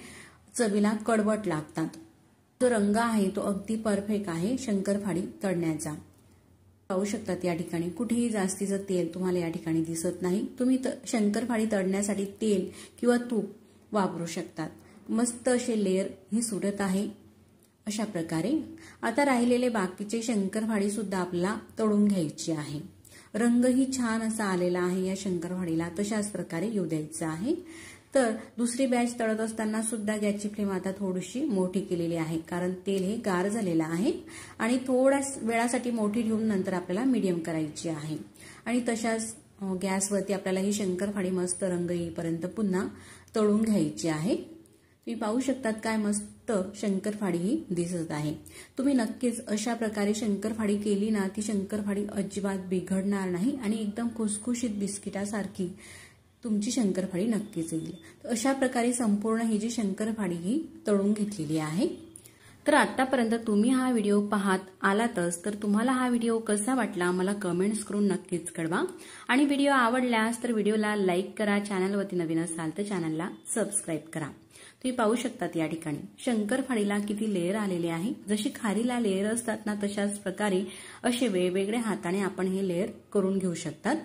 Speaker 1: चवीला कडवट लागतात। जो रंग आहे तो अगदी परफेक्ट आहे शंकरपाळी तळण्याचा। पाहू शकतात या ठिकाणी कुठेही जास्तीचं तेल तुम्हाला या ठिकाणी दिसत नाही। तुम्ही शंकरपाळी तळण्यासाठी तेल किंवा तूप वापरू शकतात। मस्त असे लेयर ही सुटत आहे अशा प्रकारे। आता राहिलेले बाकीचे शंकरपाळी सुद्धा आपल्याला तळून घ्यायची आहे। रंगही छान असा आलेला आहे या शंकरपाळीला, तशाच प्रकारे येऊ द्यायचं आहे। तर दुसरी बॅच तळत असताना सुद्धा गॅसची फ्लेम आता थोडीशी मोठी केलेली आहे, कारण तेल हे गार झालेलं आहे आणि थोड्या वेळासाठी मोठी ठेवून नंतर आपल्याला मीडियम करायची आहे आणि तशाच गॅसवरती आपल्याला ही शंकरपाळी मस्त रंग येईपर्यंत पुन्हा तळून घ्यायची आहे। तुम्ही पाहू शकतात काय मस्त शंकरपाळी ही दिसत आहे। तुम्ही नक्कीच अशा प्रकारे शंकरपाळी केली ना, ती शंकरपाळी अजिबात बिघडणार नाही आणि एकदम खुसखुशीत बिस्किटासारखी तुमची शंकरपाळी नक्कीच येईल। अशा प्रकारे संपूर्ण ही जी शंकरपाळी ही तळून घेतलेली आहे। तर आतापर्यंत तुम्ही हा व्हिडिओ पाहत आलातच, तर तुम्हाला हा व्हिडिओ कसा वाटला मला कमेंट्स करून नक्कीच कळवा आणि व्हिडिओ आवडल्यास तर व्हिडिओला लाईक करा, चॅनलवरती नवीन असाल तर चॅनलला सबस्क्राईब करा। तुम्ही पाहू शकतात या ठिकाणी शंकरपाळीला किती लेयर आलेले आहे, जशी खारीला लेयर असतात ना तशाच प्रकारे असे वेगवेगळ्या हाताने आपण हे लेयर करून घेऊ शकतात।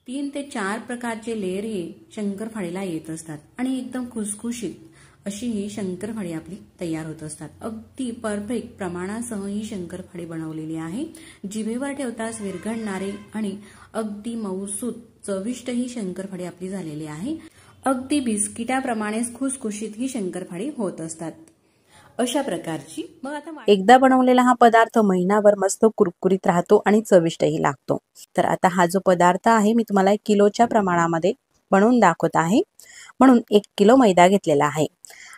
Speaker 1: 3 ते 4 प्रकारचे लेयर हे शंकरपाळीला येत असतात आणि एकदम खुसखुशीत अशी ही शंकरपाळी आपली तयार होत असतात। अगदी परफेक्ट प्रमाणासह ही शंकरपाळी बनवलेली आहे। जिभेवर ठेवताच विरघळणारे आणि अगदी मऊसूत चविष्ट ही शंकरपाळी आपली झालेली आहे। अगदी बिस्किटाप्रमाणेच खुसखुशीत ही शंकरपाळी होत असतात। अशा प्रकारची। मग आता एकदा बनवलेला हा पदार्थ महिनाभर मस्त कुरकुरीत राहतो आणि चविष्टही लागतो। तर आता हा जो पदार्थ आहे मी तुम्हाला 1 किलोच्या प्रमाणामध्ये बनवून दाखवत आहे। म्हणून 1 किलो मैदा घेतलेला आहे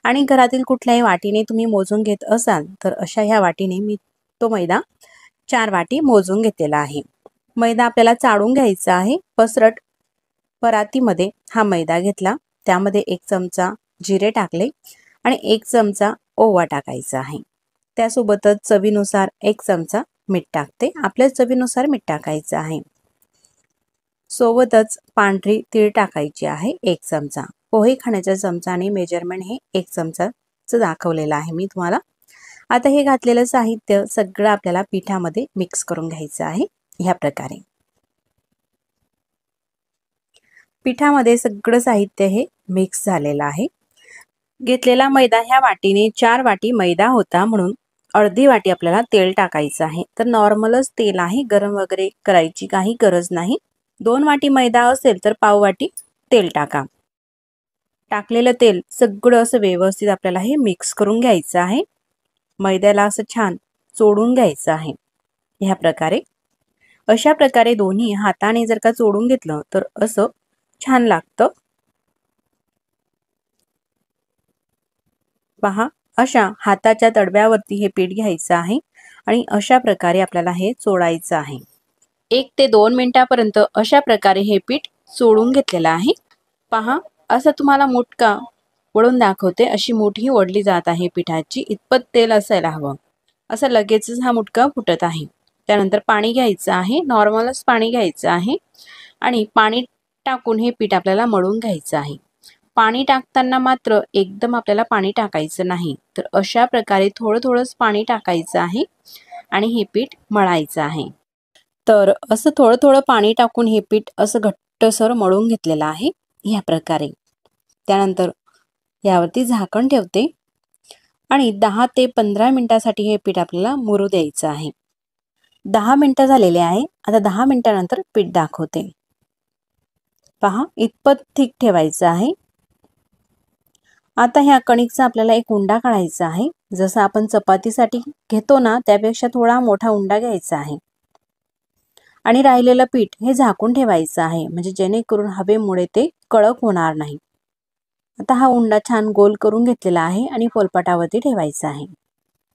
Speaker 1: आणि घरातील कुठल्याही वाटीने तुम्ही मोजून घेत असाल तर अशा ह्या वाटीने मी तो मैदा 4 वाटी मोजून घेतलेला आहे। मैदा आपल्याला चाळून घ्यायचा आहे। पसरट परातीमध्ये हा मैदा घेतला, त्यामध्ये 1 चमचा जिरे टाकले आणि 1 चमचा ओवा टाकायचा आहे। त्यासोबतच चवीनुसार 1 चमचा मीठ टाकते, आपल्या चवीनुसार मीठ टाकायचं आहे। सोबतच पांढरी तीळ टाकायची आहे 1 चमचा। पोहे खाण्याच्या चमचाने मेजरमेंट हे 1 चमचाचं दाखवलेलं आहे मी तुम्हाला। आता हे घातलेलं साहित्य सगळं आपल्याला पिठामध्ये मिक्स करून घ्यायचं आहे ह्या प्रकारे। पिठामध्ये सगळं साहित्य हे मिक्स झालेलं आहे। घेतलेला मैदा ह्या वाटीने 4 वाटी मैदा होता म्हणून अर्धी वाटी आपल्याला तेल टाकायचं आहे। तर नॉर्मलच तेल आहे, गरम वगैरे करायची काही गरज नाही। 2 वाटी मैदा असेल तर पाव वाटी तेल टाका। टाकलेलं तेल सगळं असं व्यवस्थित आपल्याला हे मिक्स करून घ्यायचं आहे। मैद्याला असं छान चोडून घ्यायचं आहे ह्या प्रकारे। अशा प्रकारे दोन्ही हाताने जर का चोडून घेतलं तर असं छान लागतं। पहा, अशा हाताच्या तळव्यावरती हे पीठ घ्यायचं आहे आणि अशा प्रकारे आपल्याला हे चोडायचं आहे। 1 ते 2 मिनिटापर्यंत अशा प्रकारे हे पीठ चोडून घेतलेलं आहे। पहा, असं तुम्हाला मुटका वळून दाखवते, अशी मुठी ओढली जात आहे पिठाची, इतपत तेल असायला हवं। असं लगेचच हा मुटका फुटत आहे। त्यानंतर पाणी घ्यायचं आहे, नॉर्मलच पाणी घ्यायचं आहे आणि पाणी टाकून हे पीठ आपल्याला मळून घ्यायचं आहे। पाणी टाकताना मात्र एकदम आपल्याला पाणी टाकायचं नाही, तर अशा प्रकारे थोडं-थोडंच पाणी टाकायचं आहे आणि हे पीठ मळायचं आहे। तर असं थोडं-थोडं पाणी टाकून हे पीठ असं घट्टसर मळून घेतलेलं आहे ह्या प्रकारे। त्यानंतर यावरती झाकण ठेवते आणि 10 ते 15 मिनिटासाठी हे पीठ आपल्याला मुरू द्यायचं आहे। 10 मिनिटं झालेले आहे। आता 10 मिनिटानंतर पीठ दाखवते। पहा, इतपत थिक ठेवायचं आहे। आता ह्या कणिकचा आपल्याला एक उंडा काढायचा आहे। जसं आपण चपातीसाठी घेतो ना, त्यापेक्षा थोडा मोठा उंडा घ्यायचा आहे आणि राहिलेलं पीठ हे झाकून ठेवायचं आहे, म्हणजे जेणेकरून हवेमुळे ते कडक होणार नाही। आता हा उंडा छान गोल करून घेतलेला आहे आणि पोलपाटावरती ठेवायचा आहे।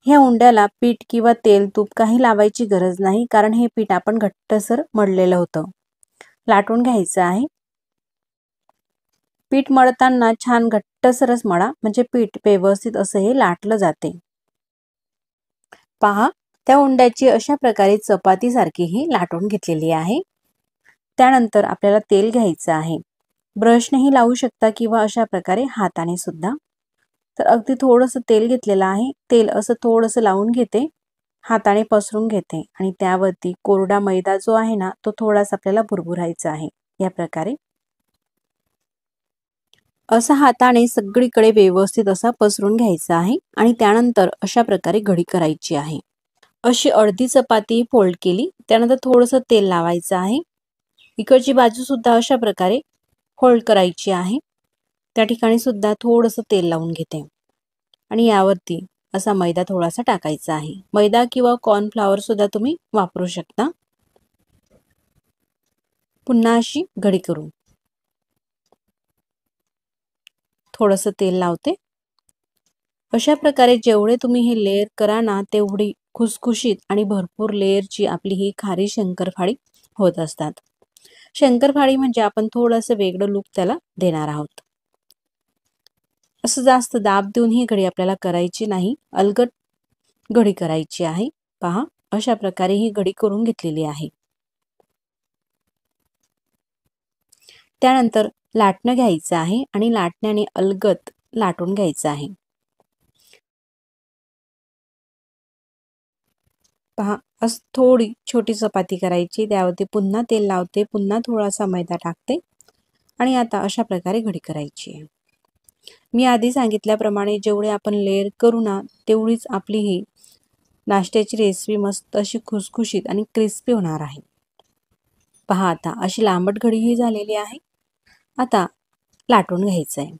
Speaker 1: ह्या उंड्याला पीठ किंवा तेल तूप काही लावायची गरज नाही, कारण हे पीठ आपण घट्टसर मळलेलं होतं। लाटून घ्यायचं आहे। पीठ मळताना छान घट्टसरच मळा, म्हणजे पीठ व्यवस्थित असं हे लाटलं जाते। पहा, त्या उंड्याची अशा प्रकारे चपातीसारखी ही लाटून घेतलेली आहे। त्यानंतर आपल्याला तेल घ्यायचं आहे। ब्रशनेही लावू शकता किंवा अशा प्रकारे हाताने सुद्धा। तर अगदी थोडंसं तेल घेतलेलं आहे। तेल असं थोडंसं लावून घेते, हाताने पसरून घेते आणि त्यावरती कोरडा मैदा जो आहे ना, तो थोडासा आपल्याला भुरभुरायचा आहे या प्रकारे। असा हाताने सगळीकडे व्यवस्थित असा पसरून घ्यायचा आहे आणि त्यानंतर अशा प्रकारे घडी करायची आहे। अशी अर्धी चपाती फोल्ड केली, त्यानंतर थोडंसं तेल लावायचं आहे। इकडची बाजू सुद्धा अशा प्रकारे फोल्ड करायची आहे। त्या ठिकाणी सुद्धा थोडंसं तेल लावून घेते आणि यावरती असा मैदा थोडासा टाकायचा आहे। मैदा किंवा कॉर्नफ्लॉवर सुद्धा तुम्ही वापरू शकता। पुन्हा अशी घडी करू, थोडंसं तेल लावते। अशा प्रकारे जेवढे तुम्ही हे लेयर करा ना, तेवढी खुसखुशीत आणि भरपूर लेयरची आपली ही खारी शंकरपाळी होत असतात। शंकरपाळी म्हणजे आपण थोडंसं वेगळं लुक त्याला देणार आहोत। असं जास्त दाब देऊन ही घडी आपल्याला करायची नाही, अलगद घडी करायची आहे। पहा, अशा प्रकारे ही घडी करून घेतलेली आहे। त्यानंतर लाटणं घ्यायचं आहे आणि लाटण्याने अलगद लाटून घ्यायचं आहे। पहा, असं थोडी छोटी चपाती करायची, त्यावरती पुन्हा तेल लावते, पुन्हा थोडासा मैदा टाकते आणि आता अशा प्रकारे घडी करायची आहे। मी आधी सांगितल्याप्रमाणे जेवढे आपण लेयर करू ना, तेवढीच आपली ही नाश्त्याची रेसिपी मस्त अशी खुसखुशीत आणि क्रिस्पी होणार आहे। पहा, आता अशी लांबट घडी ही झालेली आहे। आता लाटून घ्यायचं आहे।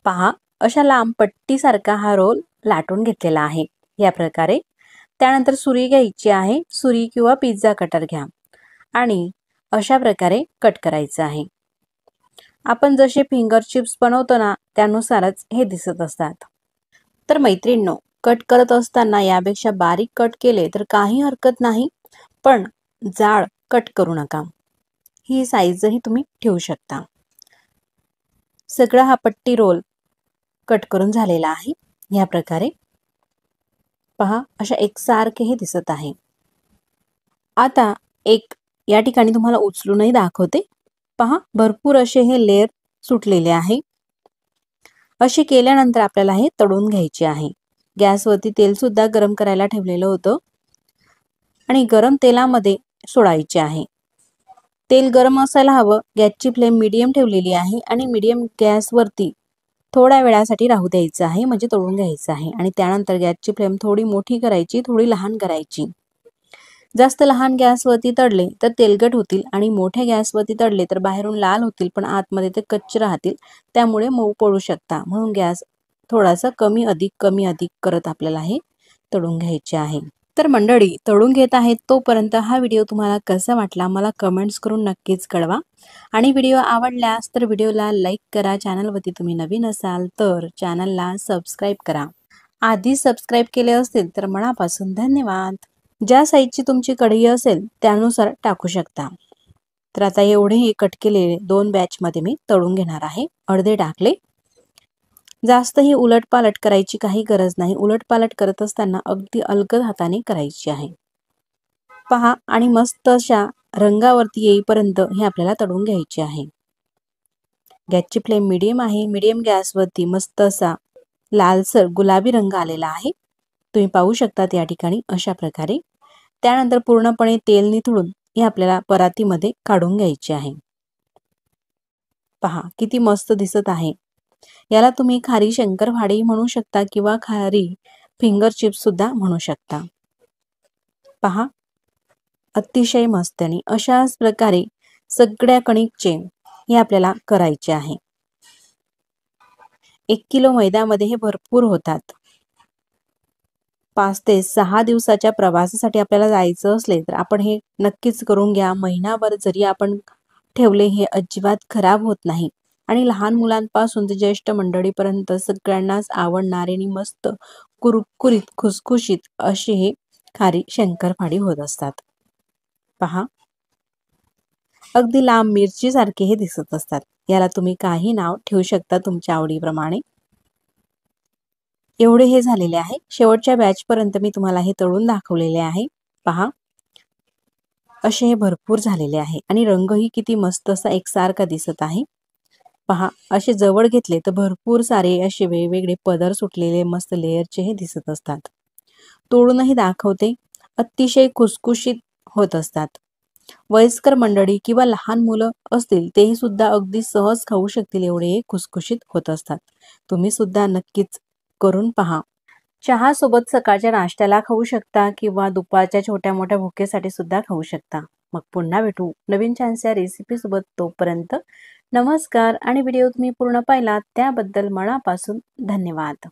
Speaker 1: पहा, अशा लांब पट्टीसारखा हा रोल लाटून घेतलेला आहे या प्रकारे। त्यानंतर सुरी घ्यायची आहे, सुरी किंवा पिझ्झा कटर घ्या आणि अशा प्रकारे कट करायचं आहे। आपण जसे फिंगर चिप्स बनवतो ना त्यानुसारच हे दिसत असतात। तर मैत्रिणींनो, कट करत असताना यापेक्षा बारीक कट केले तर काही हरकत नाही, पण जाड कट करू नका। ही साईजही तुम्ही ठेवू शकता। सगळा हा पट्टी रोल कट करून झालेला आहे या प्रकारे। पहा, अशा एकसारखे हे दिसत आहे। आता एक या ठिकाणी तुम्हाला उचलूनही दाखवते। पहा, भरपूर असे हे लेयर सुटलेले आहे। असे केल्यानंतर आपल्याला हे तळून घ्यायचे आहे। गॅसवरती तेल सुद्धा गरम करायला ठेवलेलं होतं आणि गरम तेलामध्ये सोडायचे आहे। तेल गरम असायला हवं। गॅसची फ्लेम मीडियम ठेवलेली आहे आणि मीडियम गॅसवरती थोड्या वेळासाठी राहू द्यायचं आहे, म्हणजे तळून घ्यायचं आहे। आणि त्यानंतर गॅसची फ्लेम थोडी मोठी करायची, थोडी लहान करायची। जास्त लहान गॅसवरती तळले तर तेलकट होतील आणि मोठ्या गॅसवरती तळले तर बाहेरून लाल होतील पण आतमध्ये ते कच्चे राहतील, त्यामुळे मऊ पडू शकता। म्हणून गॅस थोडासा कमी अधिक करत आपल्याला हे तळून घ्यायचे आहे। तर मंडळी, तळून घेत आहेत तोपर्यंत हा व्हिडिओ तुम्हाला कसा वाटला मला कमेंट्स करून नक्कीच कळवा आणि व्हिडिओ आवडल्यास तर व्हिडिओला लाईक करा। चॅनलवरती तुम्ही नवीन असाल तर चॅनलला सबस्क्राईब करा। आधी सबस्क्राईब केले असतील तर मनापासून धन्यवाद। ज्या साईजची तुमची कढई असेल त्यानुसार टाकू शकता। तर आता एवढे हे कट केलेले 2 बॅचमध्ये मी तळून घेणार आहे। अर्धे टाकले। जास्तही उलटपालट करायची काही गरज नाही। उलटपालट करत असताना अगदी अलगद हाताने करायची आहे। पहा, आणि मस्त अशा रंगावरती येईपर्यंत हे आपल्याला तळून घ्यायचे आहे। गॅसची फ्लेम मीडियम आहे। मीडियम गॅसवरती मस्त असा लालसर गुलाबी रंग आलेला आहे, तुम्ही पाहू शकता या ठिकाणी अशा प्रकारे। त्यानंतर पूर्णपणे तेल निथळून हे आपल्याला परातीमध्ये काढून घ्यायचे आहे। पहा, किती मस्त दिसत आहे। याला तुम्ही खारी शंकरपाळी म्हणू शकता किंवा खारी फिंगर चिप्स सुद्धा म्हणू शकता। पहा, अतिशय मस्त। आणि अशाच प्रकारे सगळ्या कणिकचे हे आपल्याला करायचे आहे। 1 किलो मैद्यामध्ये हे भरपूर होतात। 5 ते 6 दिवसाच्या प्रवासासाठी आपल्याला जायचं असले तर आपण हे नक्कीच करून घ्या। महिनाभर जरी आपण ठेवले हे अजिबात खराब होत नाही आणि लहान मुलांपासून ते ज्येष्ठ मंडळीपर्यंत सगळ्यांनाच आवडणारे आणि मस्त कुरकुरीत खुसखुशीत असे हे खारी शंकरपाळी होत असतात। पहा, अगदी लांब मिरची सारखे हे दिसत असतात। याला तुम्ही काही नाव ठेवू शकता तुमच्या आवडीप्रमाणे। एवढे हे झालेले आहे। शेवटच्या बॅच पर्यंत मी तुम्हाला हे तळून दाखवलेले आहे। पहा, असे हे भरपूर झालेले आहे आणि रंगही किती मस्त असा एकसारखा दिसत आहे। पहा, असे जवळ घेतले तर भरपूर सारे असे वेगवेगळे पदर सुटलेले मस्त लेयरचे हे दिसत असतात। तोडूनही दाखवते, अतिशय खुसखुशीत होत असतात। वयस्कर मंडळी किंवा लहान मुलं असतील तेही सुद्धा अगदी सहज खाऊ शकतील एवढे हे खुसखुशीत होत असतात। तुम्ही सुद्धा नक्कीच करून पहा। चहा सोबत सकाळच्या नाश्त्याला खाऊ शकता किंवा दुपारच्या छोट्या मोठ्या भुकेसाठी सुद्धा खाऊ शकता। मग पुन्हा भेटू नवीन छानशा रेसिपी सोबत। तोपर्यंत नमस्कार आणि व्हिडिओ तुम्ही पूर्ण पाहिलात त्याबद्दल मनापासून धन्यवाद।